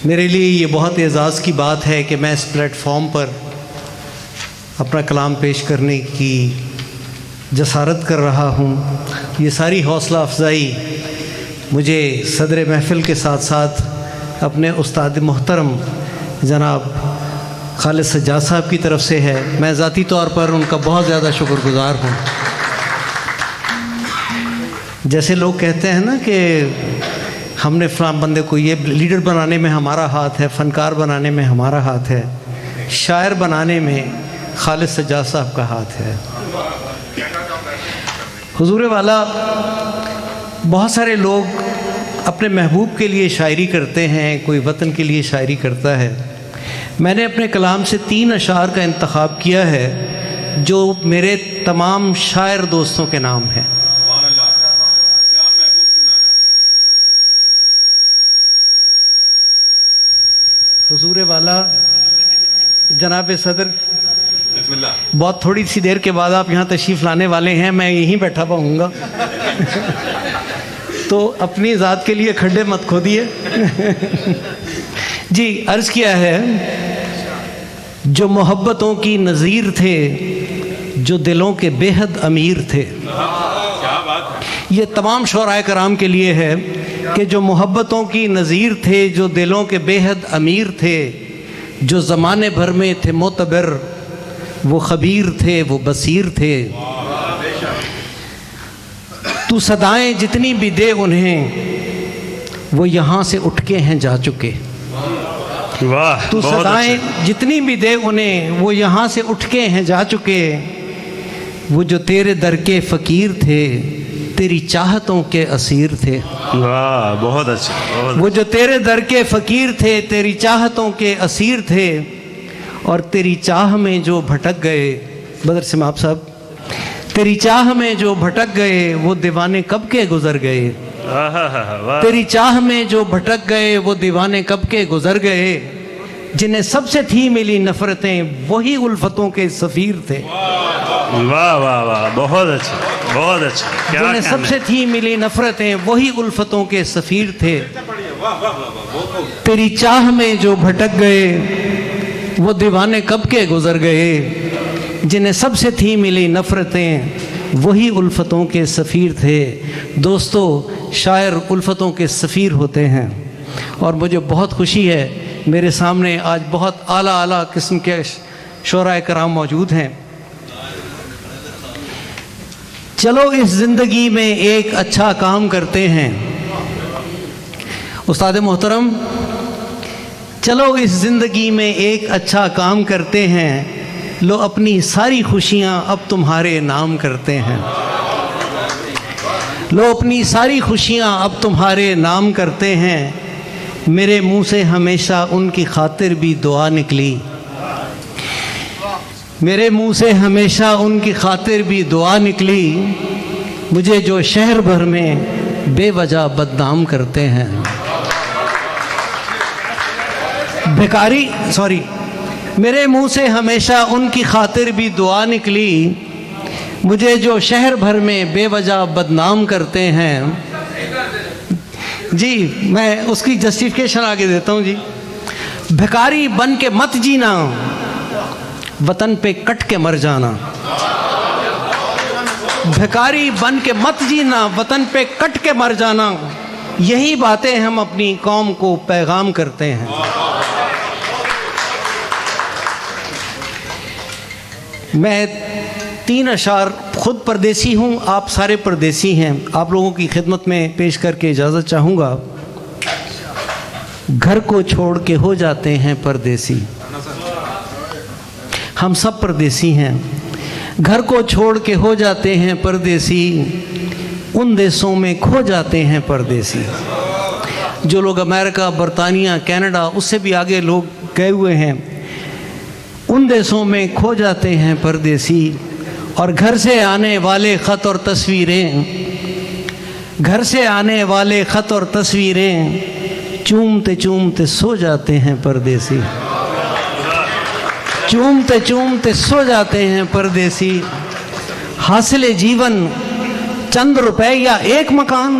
میرے لیے یہ بہت اعزاز کی بات ہے کہ میں اس پلیٹ فارم پر اپنا کلام پیش کرنے کی جسارت کر رہا ہوں۔ یہ ساری حوصلہ افزائی مجھے صدر محفل کے ساتھ ساتھ اپنے استاد محترم جناب خالد سجاد صاحب کی طرف سے ہے۔ میں ذاتی طور پر ان کا بہت زیادہ شکر گزار ہوں۔ جیسے لوگ کہتے ہیں نا کہ ہم نے فلاں بندے کو یہ لیڈر بنانے میں ہمارا ہاتھ ہے، فنکار بنانے میں ہمارا ہاتھ ہے، شاعر بنانے میں خالد سجاد صاحب کا ہاتھ ہے۔ حضور والا، بہت سارے لوگ اپنے محبوب کے لیے شاعری کرتے ہیں، کوئی وطن کے لیے شاعری کرتا ہے۔ میں نے اپنے کلام سے 3 اشعار کا انتخاب کیا ہے جو میرے تمام شاعر دوستوں کے نام ہیں۔ حضور والا، جناب صدر، بہت تھوڑی سی دیر کے بعد آپ یہاں تشریف لانے والے ہیں، میں یہیں بیٹھا ہوں گا تو اپنی ذات کے لیے کھڈے مت کھودیے۔ جی، عرض کیا ہے، جو محبتوں کی نظیر تھے، جو دلوں کے بے حد امیر تھے۔ یہ تمام شعراء کرام کے لیے ہے کہ جو محبتوں کی نظیر تھے، جو دلوں کے بے حد امیر تھے، جو زمانے بھر میں تھے معتبر، وہ خبیر تھے، وہ بصیر تھے۔ تو صدائیں جتنی بھی دے انہیں، وہ یہاں سے اٹھ کے ہیں جا چکے۔ تو صدائیں جتنی بھی دے انہیں، وہ یہاں سے اٹھ کے ہیں جا چکے۔ وہ جو تیرے در کے فقیر تھے، تیری چاہتوں کے اسیر تھے۔ واہ، بہت اچھا۔ وہ جو تیرے در کے فقیر تھے، تیری چاہتوں کے اسیر تھے، اور تیری چاہ میں جو بھٹک گئے، بدر سماپ صاحب، تیری چاہ میں جو بھٹک گئے، وہ دیوانے کب کے گزر گئے۔ تیری چاہ میں جو بھٹک گئے، وہ دیوانے کب کے گزر گئے۔ جنہیں سب سے تھی ملی نفرتیں، وہی الفتوں کے سفیر تھے۔ واہ واہ واہ، بہت اچھا، بہت اچھا۔ جنہیں سب سے تھی ملی نفرتیں، وہی الفتوں کے سفیر تھے۔ تیری چاہ میں جو بھٹک گئے، وہ دیوانے کب کے گزر گئے۔ جنہیں سب سے تھی ملی نفرتیں، وہی الفتوں کے سفیر تھے۔ دوستو، شاعر الفتوں کے سفیر ہوتے ہیں، اور مجھے بہت خوشی ہے میرے سامنے آج بہت اعلیٰ قسم کے شعراء کرام موجود ہیں۔ چلو اس زندگی میں ایک اچھا کام کرتے ہیں۔ استاد محترم، چلو اس زندگی میں ایک اچھا کام کرتے ہیں، لو اپنی ساری خوشیاں اب تمہارے نام کرتے ہیں۔ لو اپنی ساری خوشیاں اب تمہارے نام کرتے ہیں۔ میرے منہ سے ہمیشہ ان کی خاطر بھی دعا نکلی۔ میرے منہ سے ہمیشہ ان کی خاطر بھی دعا نکلی۔ مجھے جو شہر بھر میں بے وجہ بدنام کرتے ہیں۔ میرے منہ سے ہمیشہ ان کی خاطر بھی دعا نکلی۔ مجھے جو شہر بھر میں بے وجہ بدنام کرتے ہیں۔ جی، میں اس کی جسٹیفیکیشن آگے دیتا ہوں۔ جی، بھکاری بن کے مت جینا، وطن پہ کٹ کے مر جانا۔ بھکاری بن کے مت جینا، وطن پہ کٹ کے مر جانا، یہی باتیں ہم اپنی قوم کو پیغام کرتے ہیں۔ میں 3 اشعار، خود پردیسی ہوں، آپ سارے پردیسی ہیں، آپ لوگوں کی خدمت میں پیش کر کے اجازت چاہوں گا۔ گھر کو چھوڑ کے ہو جاتے ہیں پردیسی، ہم سب پردیسی ہیں۔ گھر کو چھوڑ کے ہو جاتے ہیں پردیسی، ان دیسوں میں کھو جاتے ہیں پردیسی۔ جو لوگ امریکہ، برطانیہ، کینیڈا، اس سے بھی آگے لوگ گئے ہوئے ہیں، ان دیسوں میں کھو جاتے ہیں پردیسی۔ اور گھر سے آنے والے خط اور تصویریں، گھر سے آنے والے خط اور تصویریں، چومتے چومتے سو جاتے ہیں پردیسی۔ چومتے چومتے سو جاتے ہیں پردیسی۔ حاصل جیون چند روپے یا ایک مکان،